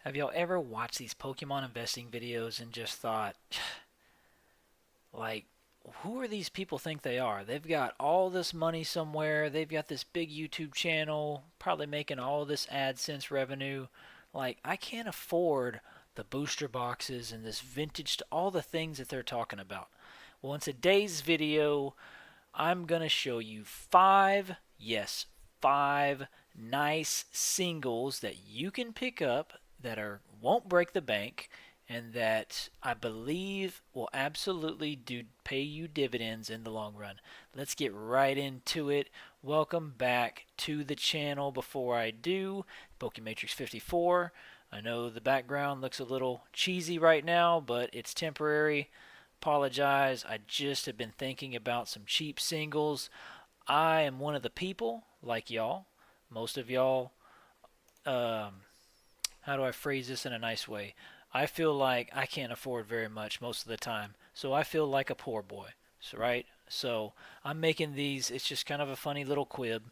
Have y'all ever watched these Pokemon investing videos and just thought, like, who are these people think they are? They've got all this money somewhere. They've got this big YouTube channel, probably making all this AdSense revenue. Like, I can't afford the booster boxes and this vintage, all the things that they're talking about. Well, in today's video, I'm going to show you five, yes, five nice singles that you can pick up that are won't break the bank and that I believe will absolutely do pay you dividends in the long run. Let's get right into it. Welcome back to the channel. Before I do, Pokematrix 54. I know the background looks a little cheesy right now, but it's temporary. Apologize. I just have been thinking about some cheap singles. I am one of the people, like y'all, most of y'all, um, how do I phrase this in a nice way? I feel like I can't afford very much most of the time. So I feel like a poor boy. So, right? So I'm making these, it's just kind of a funny little quib.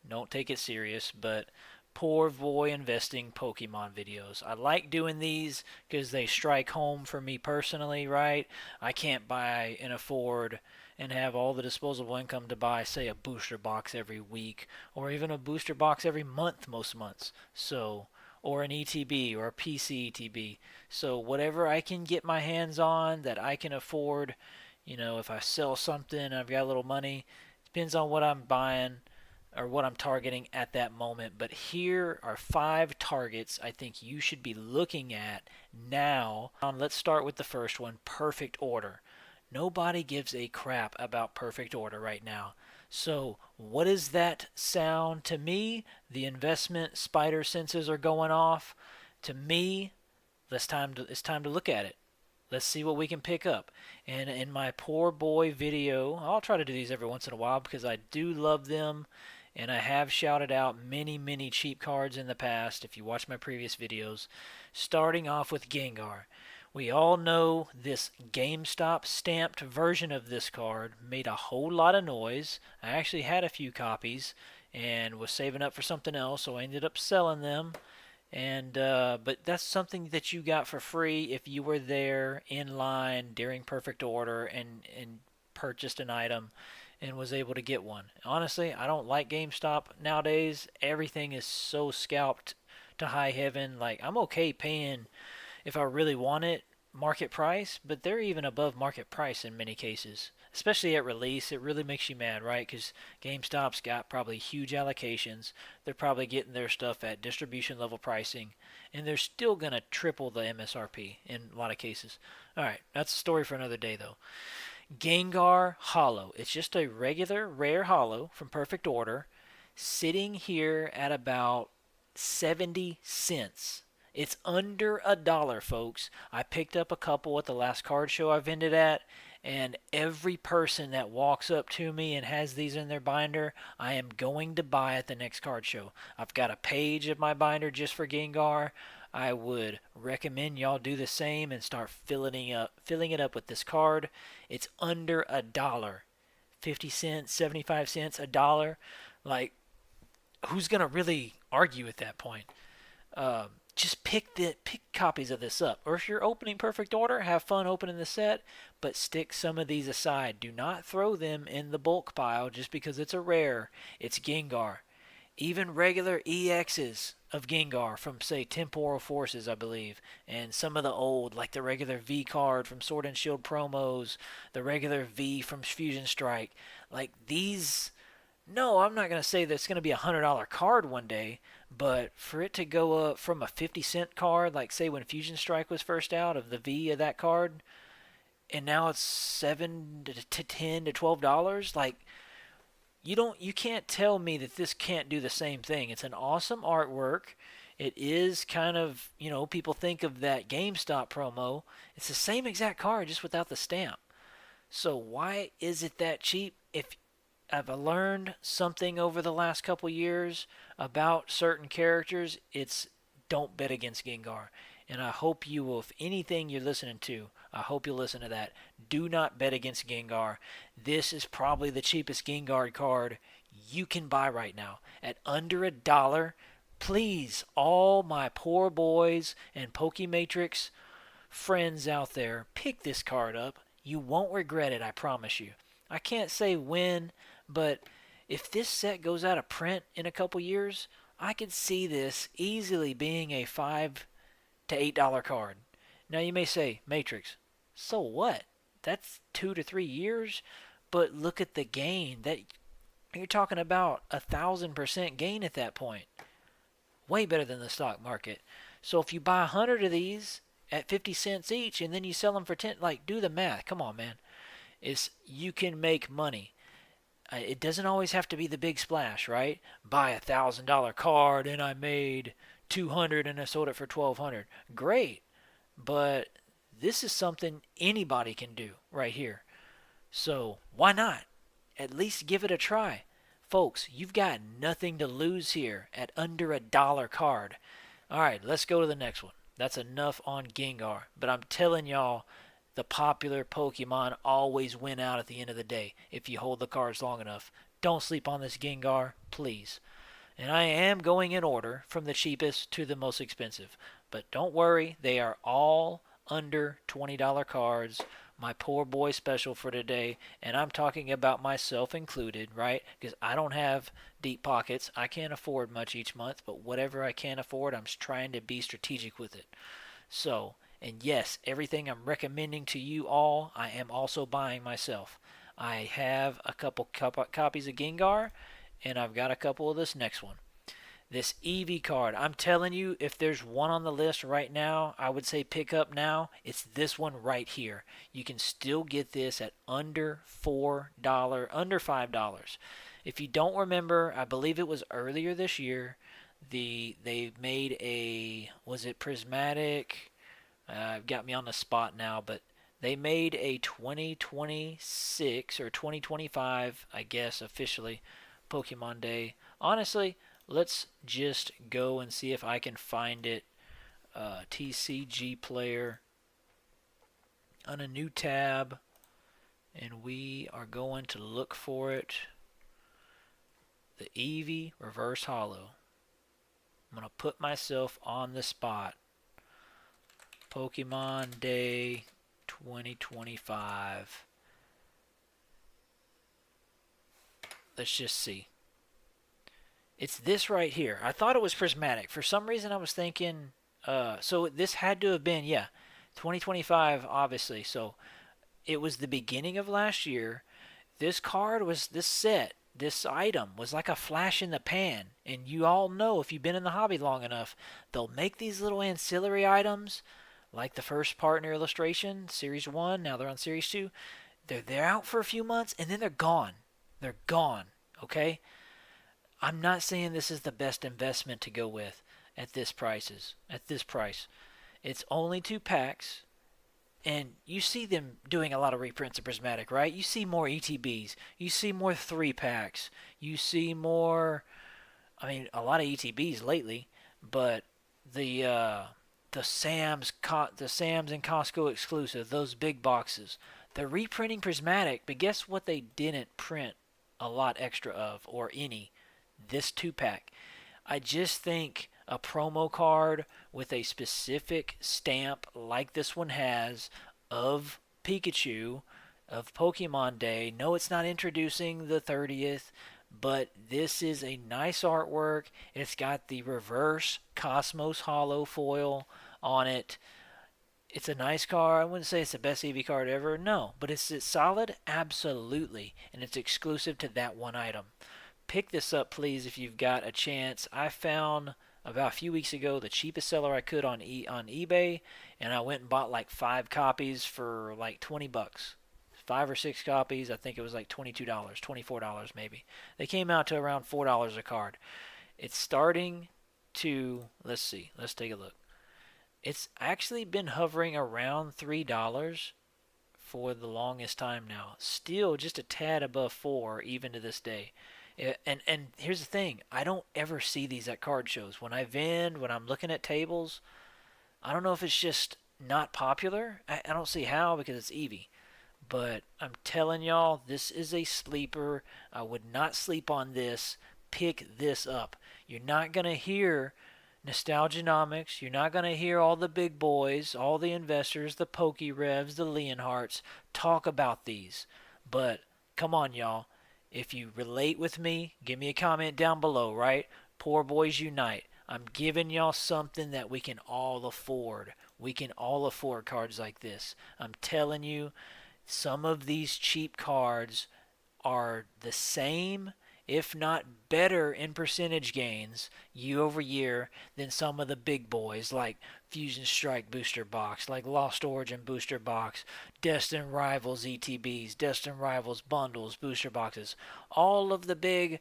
Don't take it serious, but poor boy investing Pokemon videos. I like doing these because they strike home for me personally, right? I can't buy and afford and have all the disposable income to buy, say, a booster box every week or even a booster box every month most months. So, or an ETB or a PC ETB. So whatever I can get my hands on that I can afford, if I sell something, I've got a little money. Depends on what I'm buying or what I'm targeting at that moment. But here are five targets I think you should be looking at now. Let's start with the first one, perfect order. Nobody gives a crap about perfect order right now. So, what does that sound to me? The investment spider senses are going off. To me, it's time to look at it. Let's see what we can pick up. And in my poor boy video, I'll try to do these every once in a while because I do love them. And I have shouted out many, many cheap cards in the past if you watch my previous videos. Starting off with Gengar. We all know this GameStop stamped version of this card made a whole lot of noise. I actually had a few copies and was saving up for something else, so I ended up selling them. And but that's something that you got for free if you were there in line during perfect order and purchased an item and was able to get one. Honestly, I don't like GameStop nowadays. Everything is so scalped to high heaven. Like I'm okay paying if I really want it market price, but they're even above market price in many cases. Especially at release, it really makes you mad, right? Because GameStop's got probably huge allocations. They're probably getting their stuff at distribution level pricing, and they're still going to triple the MSRP in a lot of cases. All right, that's a story for another day, though. Gengar Hollow. It's just a regular rare hollow from Perfect Order, sitting here at about 70 cents. It's under a dollar, folks. I picked up a couple at the last card show I vended at, and every person that walks up to me and has these in their binder, I am going to buy at the next card show. I've got a page of my binder just for Gengar. I would recommend y'all do the same and start filling it up with this card. It's under a dollar. 50 cents, 75 cents, a dollar. Like who's going to really argue at that point? Just pick copies of this up. Or if you're opening Perfect Order, have fun opening the set, but stick some of these aside. Do not throw them in the bulk pile just because it's a rare. It's Gengar. Even regular EXs of Gengar from, say, Temporal Forces, I believe, and some of the old, like the regular V card from Sword and Shield promos, the regular V from Fusion Strike. Like these, no, I'm not going to say that it's going to be $100 card one day, but for it to go up from a 50-cent card, like say when Fusion Strike was first out, of the V of that card, and now it's 7 to 10 to $12, like you can't tell me that this can't do the same thing. It's an awesome artwork. It is kind of, people think of that GameStop promo. It's the same exact card just without the stamp. So why is it that cheap? If I've learned something over the last couple years about certain characters, it's don't bet against Gengar. And I hope you will, if anything you're listening to, I hope you'll listen to that. Do not bet against Gengar. This is probably the cheapest Gengar card you can buy right now. At under a dollar, Please, all my poor boys and Pokematrix friends out there, pick this card up. You won't regret it, I promise you. I can't say when, but if this set goes out of print in a couple years, I could see this easily being a $5 to $8 card. Now you may say, Matrix, so what? That's 2 to 3 years, but look at the gain. That you're talking about 1,000% gain at that point. Way better than the stock market. So if you buy 100 of these at 50 cents each and then you sell them for 10, like, do the math. Come on, man. You can make money. It doesn't always have to be the big splash, right? Buy $1,000 card and I made 200 and I sold it for 1,200. Great, but this is something anybody can do right here. So why not? At least give it a try. Folks, you've got nothing to lose here at under $1 card. All right, let's go to the next one. That's enough on Gengar. But I'm telling y'all, the popular Pokemon always win out at the end of the day if you hold the cards long enough. Don't sleep on this Gengar, please. And I am going in order from the cheapest to the most expensive. But don't worry, they are all under $20 cards. My poor boy special for today, and I'm talking about myself included, right? Because I don't have deep pockets. I can't afford much each month, but whatever I can afford, I'm trying to be strategic with it. So, and yes, everything I'm recommending to you all, I am also buying myself. I have a couple copies of Gengar, and I've got a couple of this next one. This Eevee card, I'm telling you, if there's one on the list right now, I would say pick up now. It's this one right here. You can still get this at under under $5. If you don't remember, I believe it was earlier this year. They made a, was it prismatic? Got me on the spot now, but they made a 2026 or 2025, I guess officially, Pokemon Day. Honestly, let's just go and see if I can find it. TCG player on a new tab, and we are going to look for it. The Eevee Reverse Holo. I'm going to put myself on the spot. Pokemon Day 2025. Let's just see. It's this right here. I thought it was prismatic. For some reason I was thinking, so this had to have been, yeah, 2025 obviously. So it was the beginning of last year. This card was, this set, this item was like a flash in the pan. And you all know, if you've been in the hobby long enough, they'll make these little ancillary items, like the first partner illustration, Series 1, now they're on Series 2. They're out for a few months, and then they're gone. They're gone, okay? I'm not saying this is the best investment to go with at this price. It's only 2 packs, and you see them doing a lot of reprints of Prismatic, right? You see more ETBs. You see more 3 packs. You see more, I mean, a lot of ETBs lately, but the Sam's and Costco exclusive, those big boxes, they're reprinting Prismatic, but guess what they didn't print a lot extra of, or any? This 2-pack. I just think a promo card with a specific stamp like this one has of Pikachu, of Pokemon Day. No, it's not introducing the 30th, but this is a nice artwork. It's got the reverse Cosmos Holo foil on it. It's a nice card. I wouldn't say it's the best Eevee card ever. No, but it's solid? Absolutely. And it's exclusive to that one item. Pick this up, please, if you've got a chance. I found about a few weeks ago the cheapest seller I could on eBay, and I went and bought like 5 copies for like 20 bucks. 5 or 6 copies. I think it was like $22, $24 maybe. They came out to around $4 a card. It's starting to, let's see, let's take a look. It's actually been hovering around $3 for the longest time now. Still just a tad above 4 even to this day. And here's the thing, I don't ever see these at card shows. When I vend, when I'm looking at tables, I don't know if it's just not popular. I don't see how, because it's Eevee. But I'm telling y'all, this is a sleeper. I would not sleep on this. Pick this up. You're not going to hear Nostalgianomics. You're not going to hear all the big boys, all the investors, the PokeRevs, the Leonharts talk about these. But come on, y'all. If you relate with me, give me a comment down below, right? Poor Boys Unite. I'm giving y'all something that we can all afford. We can all afford cards like this. I'm telling you, some of these cheap cards are the same, if not better, in percentage gains year over year than some of the big boys like Fusion Strike Booster Box, like Lost Origin Booster Box, Destined Rivals ETBs, Destined Rivals bundles, booster boxes. All of the big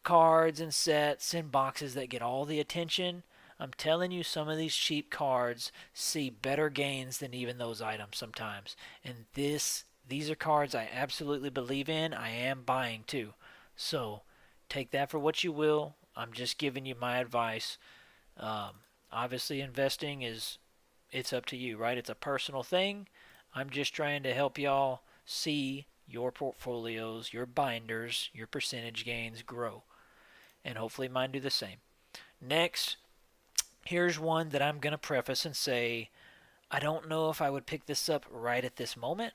cards and sets and boxes that get all the attention. I'm telling you, some of these cheap cards see better gains than even those items sometimes. And these are cards I absolutely believe in. I am buying too. So take that for what you will. I'm just giving you my advice. Um, Obviously, investing it's up to you, right? It's a personal thing. I'm just trying to help y'all see your portfolios, your binders, your percentage gains grow. And hopefully mine do the same. Next, here's one that I'm going to preface and say I don't know if I would pick this up right at this moment,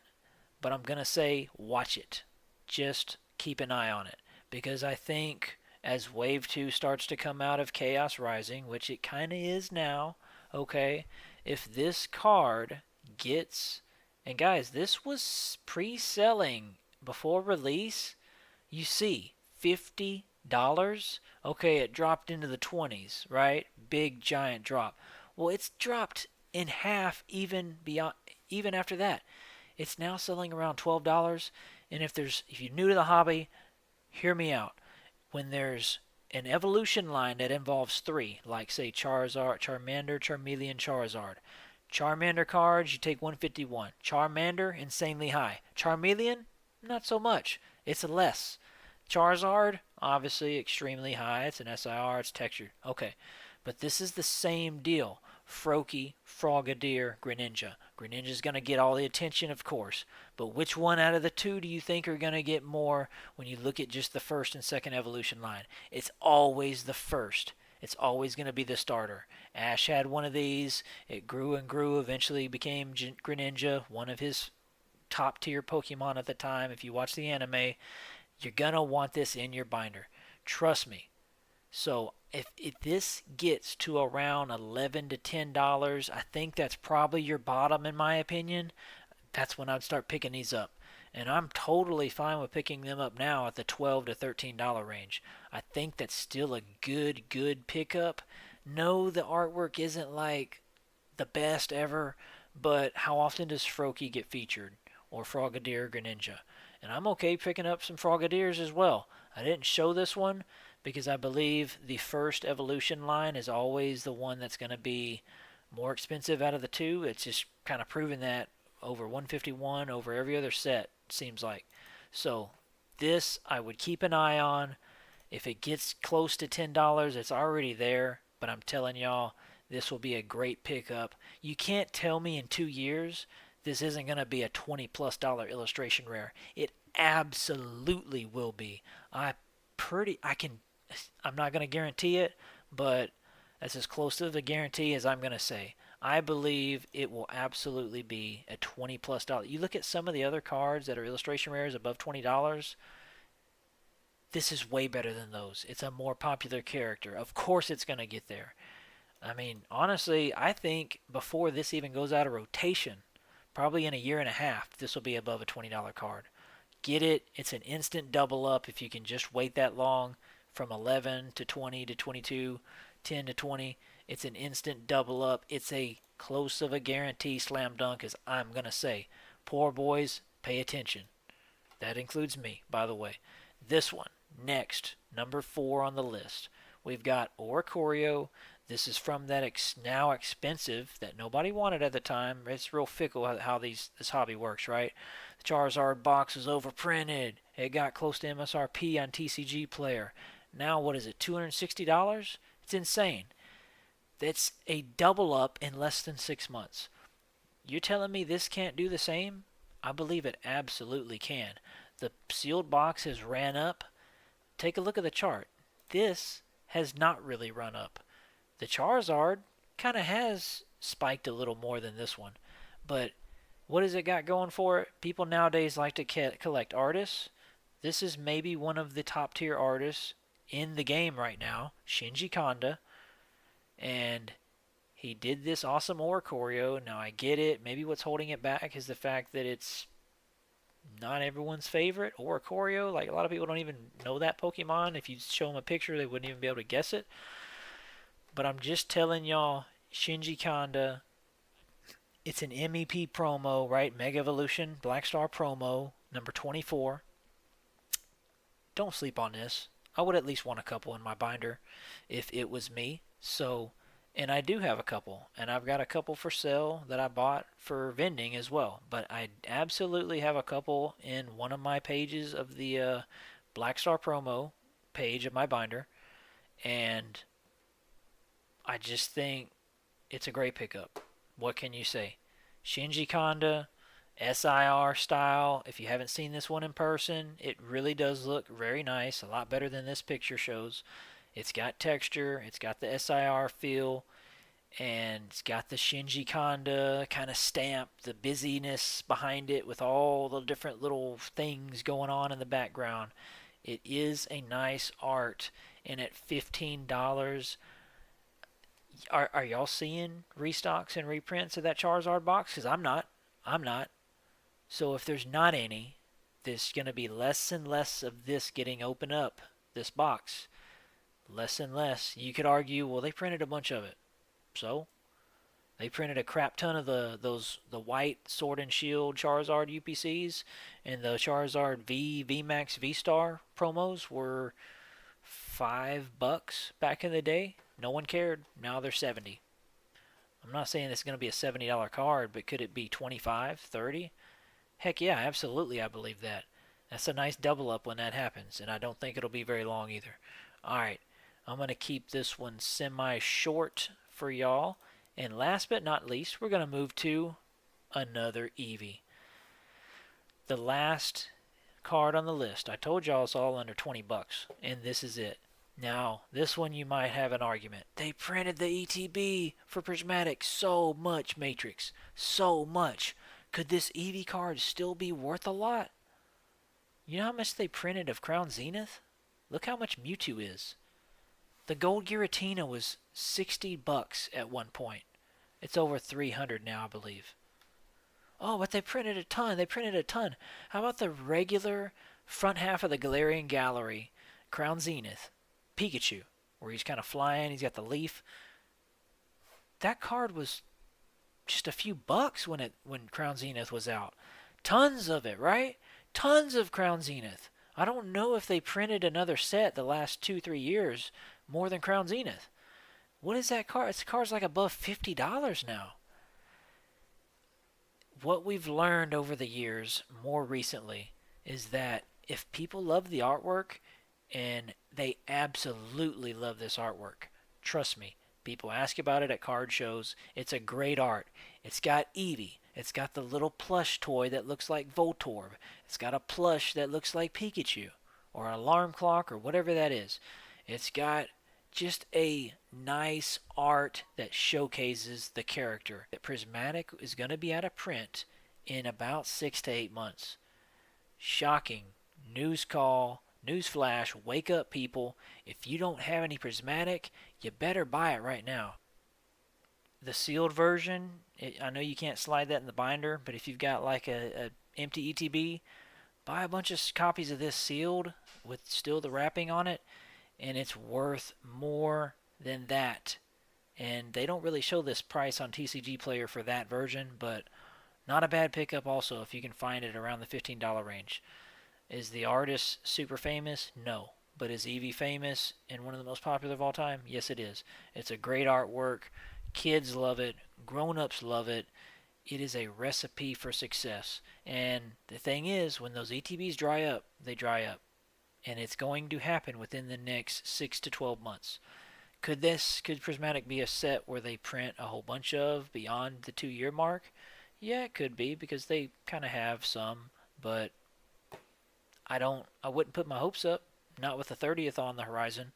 but I'm going to say watch it. Just keep an eye on it. Because I think as Wave 2 starts to come out of Chaos Rising, which it kind of is now, okay, if this card gets. And guys, this was pre selling before release. You see, $50. Okay, it dropped into the 20s, right? Big giant drop. Well, it's dropped in half even after that. It's now selling around $12. And if you're new to the hobby, hear me out. When there's an evolution line that involves three, like say Charizard, Charmander, Charmeleon, Charizard. Charmander cards, you take 151. Charmander, insanely high. Charmeleon, not so much. It's less. Charizard, obviously extremely high. It's an SIR, it's textured. Okay, but this is the same deal. Froakie, Frogadier, Greninja. Greninja's going to get all the attention, of course. But which one out of the two do you think are going to get more when you look at just the first and second evolution line? It's always the first. It's always going to be the starter. Ash had one of these. It grew and grew. Eventually became Greninja, one of his top tier Pokemon at the time. If you watch the anime, you're going to want this in your binder. Trust me. So if this gets to around $11 to $10, I think that's probably your bottom in my opinion. That's when I'd start picking these up. And I'm totally fine with picking them up now at the $12 to $13 range. I think that's still a good pickup. No, the artwork isn't like the best ever, but how often does Froakie get featured? Or Frogadier, Greninja? And I'm okay picking up some Frogadiers as well. I didn't show this one because I believe the first evolution line is always the one that's going to be more expensive out of the two. It's just kind of proven that over 151 over every other set, seems like. So this I would keep an eye on. If it gets close to $10, it's already there, but I'm telling y'all, this will be a great pickup. You can't tell me in 2 years this isn't going to be a $20+ illustration rare. It absolutely will be. I'm not going to guarantee it, but that's as close to the guarantee as I'm going to say. I believe it will absolutely be a $20+. You look at some of the other cards that are illustration rares above $20. This is way better than those. It's a more popular character. Of course it's going to get there. I mean, honestly, I think before this even goes out of rotation, probably in a year and a half, this will be above a $20 card. Get it. It's an instant double up if you can just wait that long from 11 to 20 to 22, 10 to 20. It's an instant double up. It's a close of a guarantee slam dunk, as I'm going to say. Poor boys, pay attention. That includes me, by the way. This one, next, number 4 on the list. We've got Oricorio. This is from that now expensive that nobody wanted at the time. It's real fickle how this hobby works, right? The Charizard box was overprinted. It got close to MSRP on TCG Player. Now what is it, $260? It's insane. That's a double up in less than 6 months. You're telling me this can't do the same? I believe it absolutely can. The sealed box has ran up. Take a look at the chart. This has not really run up. The Charizard kind of has spiked a little more than this one. But what has it got going for it? People nowadays like to collect artists. This is maybe one of the top tier artists in the game right now, Shinji Kanda. And he did this awesome Oricorio. Now I get it. Maybe what's holding it back is the fact that it's not everyone's favorite Oricorio. Like, a lot of people don't even know that Pokemon. If you show them a picture, they wouldn't even be able to guess it. But I'm just telling y'all, Shinji Kanda, it's an MEP promo, right? Mega Evolution Black Star promo, number 24. Don't sleep on this. I would at least want a couple in my binder if it was me. So, and I do have a couple, and I've got a couple for sale that I bought for vending as well. But I absolutely have a couple in one of my pages of the Black Star promo page of my binder, and I just think it's a great pickup. What can you say? Shinji Kanda, SIR style. If you haven't seen this one in person, it really does look very nice. A lot better than this picture shows. It's got texture. It's got the SIR feel. And it's got the Shinji Kanda kind of stamp, the busyness behind it with all the different little things going on in the background. It is a nice art. And at $15, are y'all seeing restocks and reprints of that Charizard box? Because I'm not. I'm not. So if there's not any, there's going to be less and less of this getting opened up, this box. Less and less. You could argue, well, they printed a bunch of it. So they printed a crap ton of the white Sword and Shield Charizard UPCs, and the Charizard VMAX V-Star promos were $5 back in the day. No one cared. Now they're 70. I'm not saying it's going to be a $70 card, but could it be 25, 30? Heck yeah, absolutely, I believe that. That's a nice double up when that happens, and I don't think it'll be very long either. Alright, I'm going to keep this one semi-short for y'all. And last but not least, we're going to move to another Eevee. The last card on the list. I told y'all it's all under 20 bucks, and this is it. Now, this one you might have an argument. They printed the ETB for Prismatic so much, Matrix. So much. Could this Eevee card still be worth a lot? You know how much they printed of Crown Zenith? Look how much Mewtwo is. The Gold Giratina was 60 bucks at one point. It's over 300 now, I believe. Oh, but they printed a ton. They printed a ton. How about the regular front half of the Galarian Gallery, Crown Zenith? Pikachu, where he's kind of flying, he's got the leaf. That card was just a few bucks when Crown Zenith was out. Tons of it, right? Tons of Crown Zenith. I don't know if they printed another set the last 2-3 years more than Crown Zenith. What is that card? This card's like above $50 now. What we've learned over the years, more recently, is that if people love the artwork, and they absolutely love this artwork. Trust me, people ask about it at card shows. It's a great art. It's got Eevee. It's got the little plush toy that looks like Voltorb. It's got a plush that looks like Pikachu, or an alarm clock, or whatever that is. It's got just a nice art that showcases the character. That Prismatic is going to be out of print in about 6 to 8 months. Shocking. News call. Newsflash, wake up, people. If you don't have any Prismatic, you better buy it right now. The sealed version, I know you can't slide that in the binder, but if you've got like a empty ETB, buy a bunch of copies of this sealed with still the wrapping on it, and it's worth more than that. And they don't really show this price on TCG Player for that version, but not a bad pickup also if you can find it around the $15 range. Is the artist super famous? No. But is Eevee famous and one of the most popular of all time? Yes, it is. It's a great artwork. Kids love it. Grown-ups love it. It is a recipe for success. And the thing is, when those ETBs dry up, they dry up. And it's going to happen within the next 6 to 12 months. Could Prismatic be a set where they print a whole bunch of beyond the 2-year mark? Yeah, it could be, because they kind of have some, but I wouldn't put my hopes up, not with the 30th on the horizon.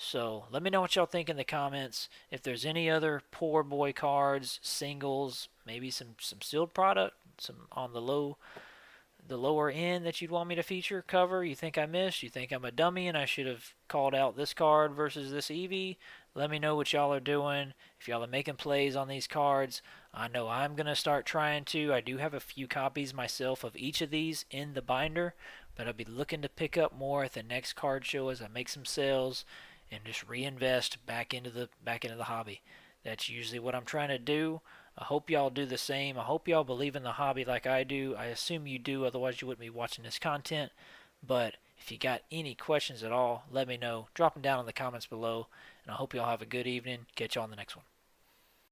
So let me know what y'all think in the comments. If there's any other poor boy cards, singles, maybe some sealed product, some on the lower end that you'd want me to feature, cover, you think I missed, you think I'm a dummy and I should have called out this card versus this Eevee, let me know what y'all are doing. If y'all are making plays on these cards, I know I'm going to start trying to. I do have a few copies myself of each of these in the binder, but I'll be looking to pick up more at the next card show as I make some sales and just reinvest back into the hobby. That's usually what I'm trying to do. I hope y'all do the same. I hope y'all believe in the hobby like I do. I assume you do, otherwise you wouldn't be watching this content. But if you got any questions at all, let me know. Drop them down in the comments below. And I hope y'all have a good evening. Catch y'all on the next one.